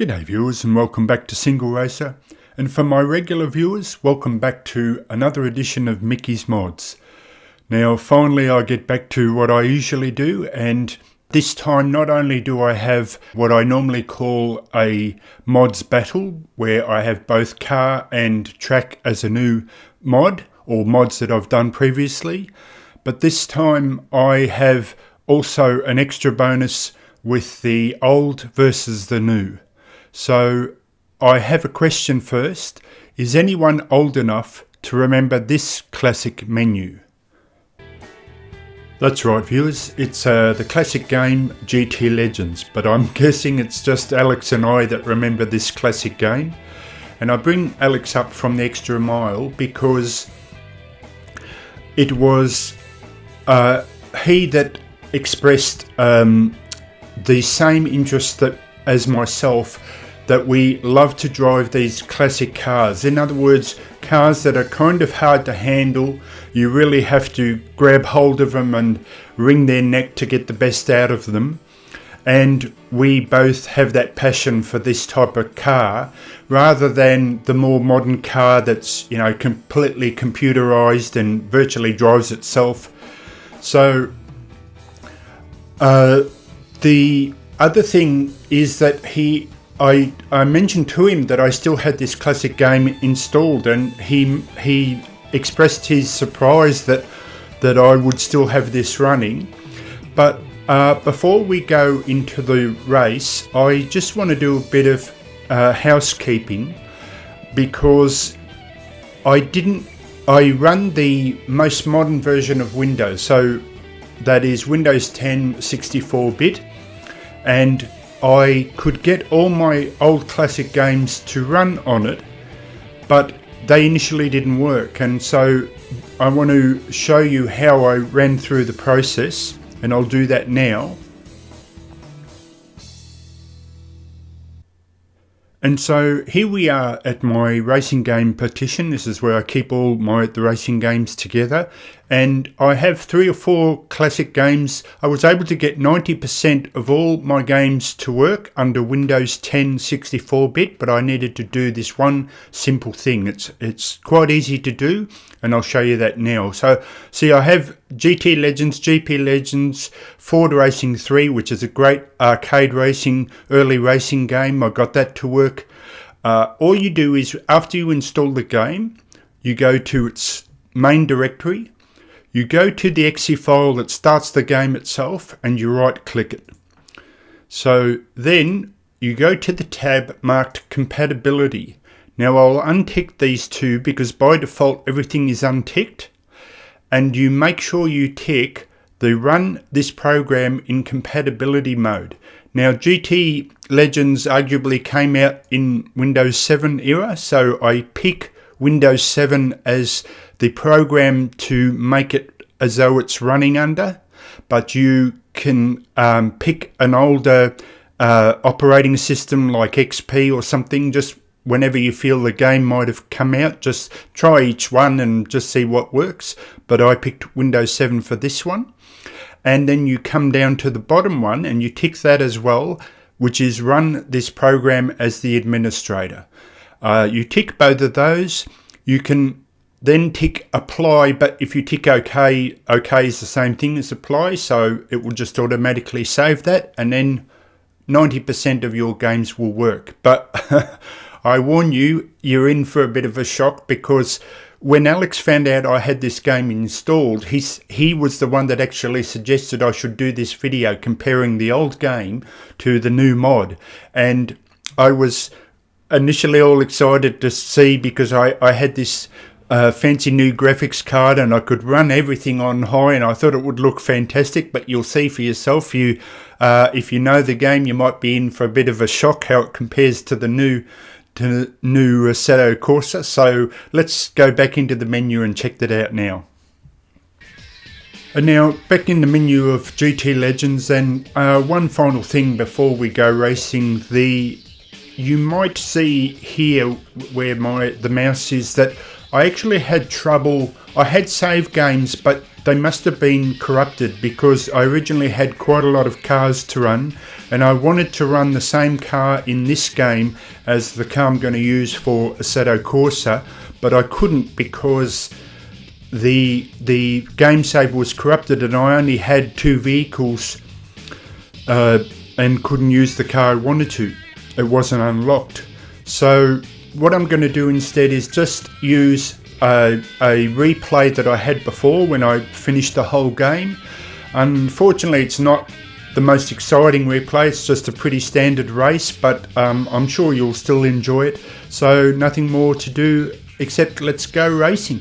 G'day viewers and welcome back to SingleRacer, and for my regular viewers, welcome back to another edition of Mickey's Mods. Now finally I get back to what I usually do, and this time not only do I have what I normally call a mods battle, where I have both car and track as a new mod, or mods that I've done previously, but this time I have also an extra bonus with the old versus the new. So I have a question first. Is anyone old enough to remember this classic menu? That's right viewers, it's the classic game GTLegends, but I'm guessing it's just Alex and I that remember this classic game. And I bring Alex up from the extra mile because it was he that expressed the same interest as myself, that we love to drive these classic cars. In other words, cars that are kind of hard to handle. You really have to grab hold of them and wring their neck to get the best out of them. And we both have that passion for this type of car, rather than the more modern car that's, you know, completely computerized and virtually drives itself. So the other thing is that I mentioned to him that I still had this classic game installed, and he expressed his surprise that I would still have this running. But before we go into the race, I just want to do a bit of housekeeping, because I run the most modern version of Windows, so that is Windows 10 64-bit, and I could get all my old classic games to run on it, but they initially didn't work, and so I want to show you how I ran through the process, and I'll do that now. And so here we are at my racing game partition. This is where I keep all the racing games together. And I have 3 or 4 classic games. I was able to get 90% of all my games to work under Windows 10 64-bit, but I needed to do this one simple thing. It's quite easy to do, and I'll show you that now. So see, I have GTLegends, Ford Racing 3, which is a great arcade racing, early racing game. I got that to work. All you do is, after you install the game, you go to its main directory, you go to the exe file that starts the game itself, and you right click it. So then you go to the tab marked compatibility. Now I'll untick these two because by default everything is unticked, and you make sure you tick the run this program in compatibility mode. Now GTLegends arguably came out in Windows 7 era, so I pick Windows 7 as the program to make it as though it's running under, but you can pick an older operating system like XP or something, just whenever you feel the game might have come out. Just try each one and just see what works, but I picked Windows 7 for this one. And then you come down to the bottom one and you tick that as well, which is run this program as the administrator. You tick both of those. You can then tick apply, but if you tick OK, OK is the same thing as apply, so it will just automatically save that, and then 90% of your games will work. But I warn you, you're in for a bit of a shock, because when Alex found out I had this game installed, he was the one that actually suggested I should do this video comparing the old game to the new mod. And I was initially all excited to see, because I had this fancy new graphics card and I could run everything on high, and I thought it would look fantastic. But you'll see for yourself, if you know the game, you might be in for a bit of a shock how it compares to the new Assetto Corsa. So let's go back into the menu and check that out now. And now back in the menu of GTLegends, and one final thing before we go racing. You might see here where the mouse is that I actually had trouble. I had save games, but they must have been corrupted because I originally had quite a lot of cars to run, and I wanted to run the same car in this game as the car I'm going to use for Assetto Corsa, but I couldn't because the game save was corrupted and I only had 2 vehicles and couldn't use the car I wanted to. It wasn't unlocked. So what I'm going to do instead is just use a replay that I had before when I finished the whole game. Unfortunately, it's not the most exciting replay, it's just a pretty standard race, but I'm sure you'll still enjoy it. So nothing more to do except let's go racing.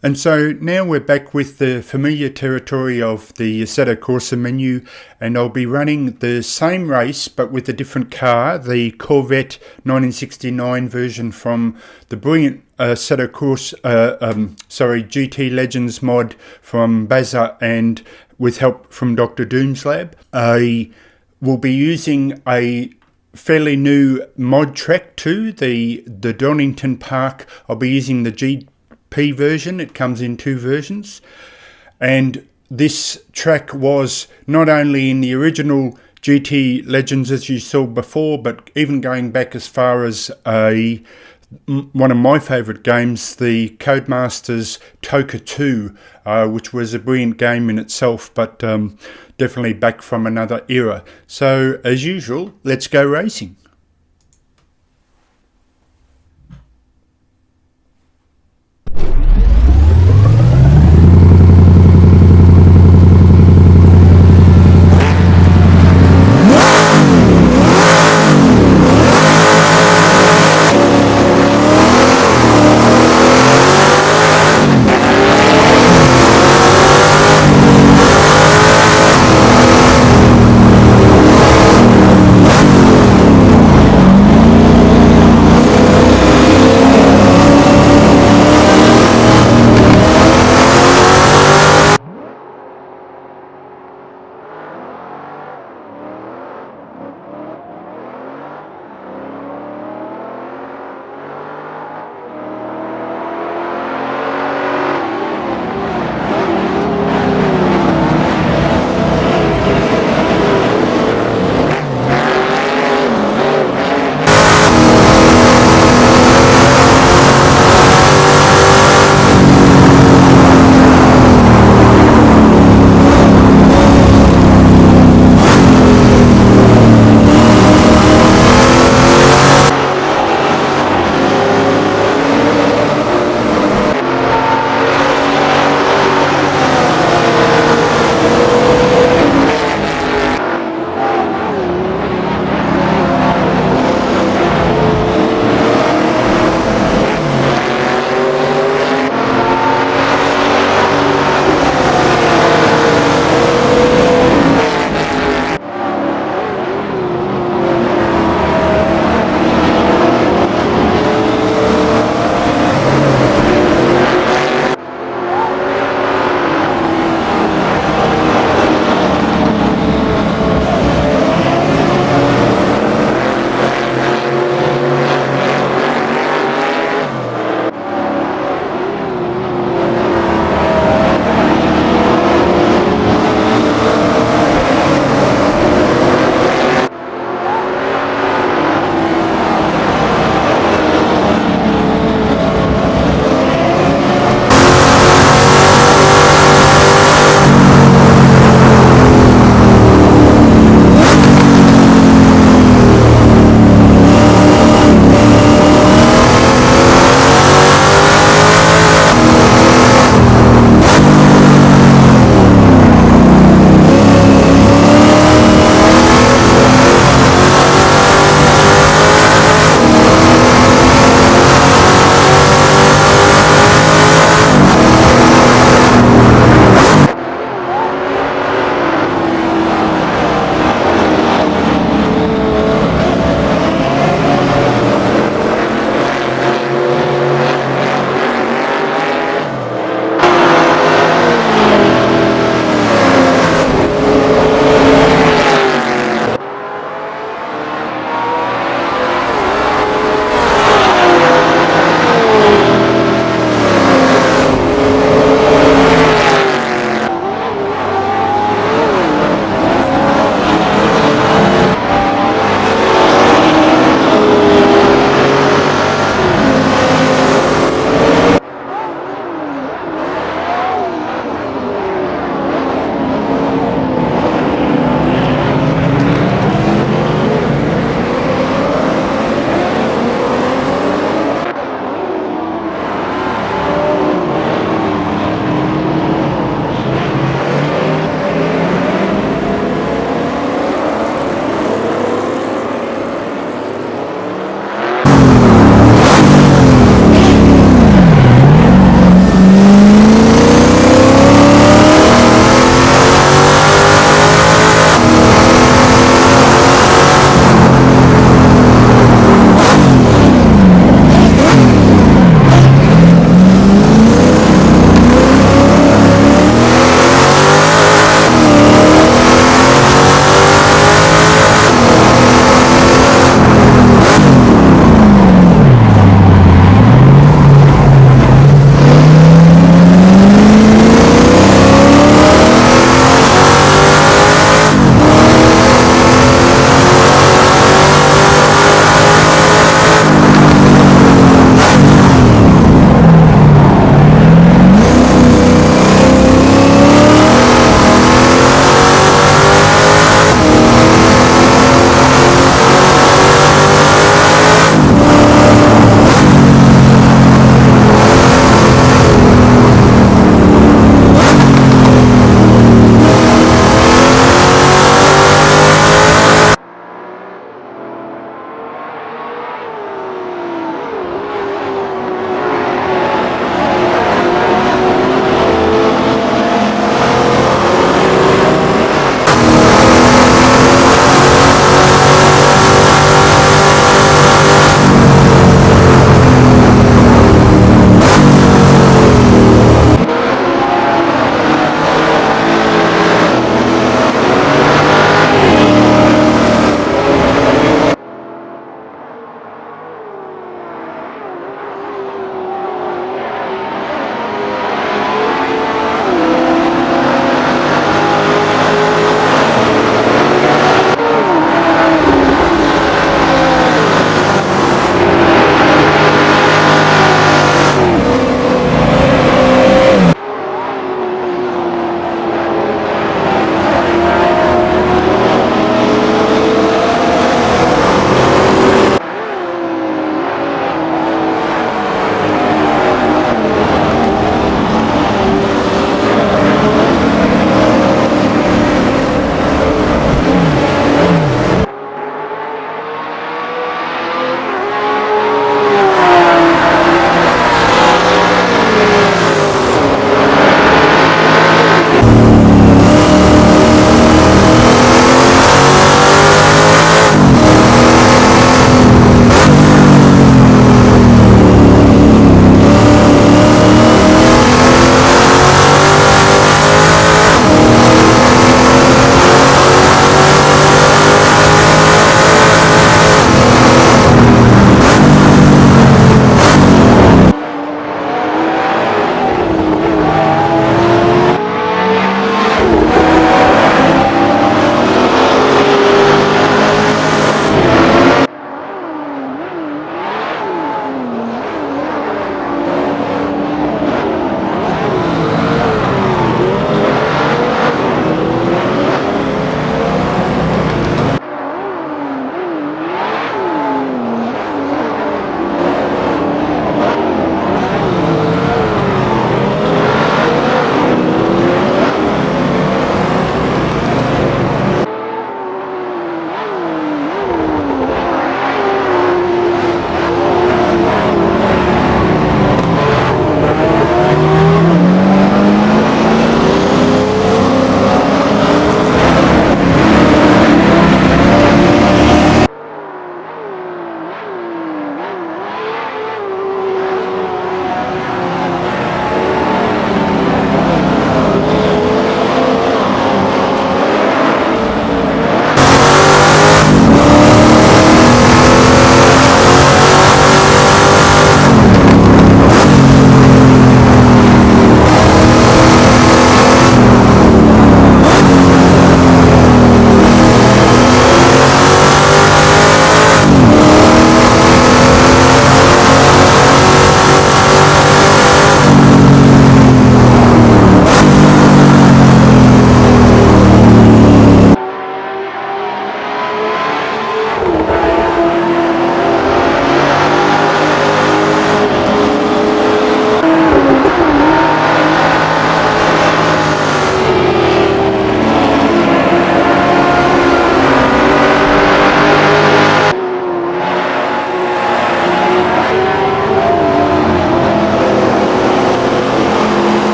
And so now we're back with the familiar territory of the Assetto Corsa menu, and I'll be running the same race but with a different car, the Corvette 1969 version from the brilliant Assetto Corsa, GTLegends mod from Bazza, and with help from Drdoomslab. I will be using a fairly new mod track too, the Donington Park. I'll be using the GP version. It comes in 2 versions, and this track was not only in the original GTLegends as you saw before, but even going back as far as one of my favourite games, the Codemasters Toka 2, which was a brilliant game in itself, but definitely back from another era. So as usual, let's go racing.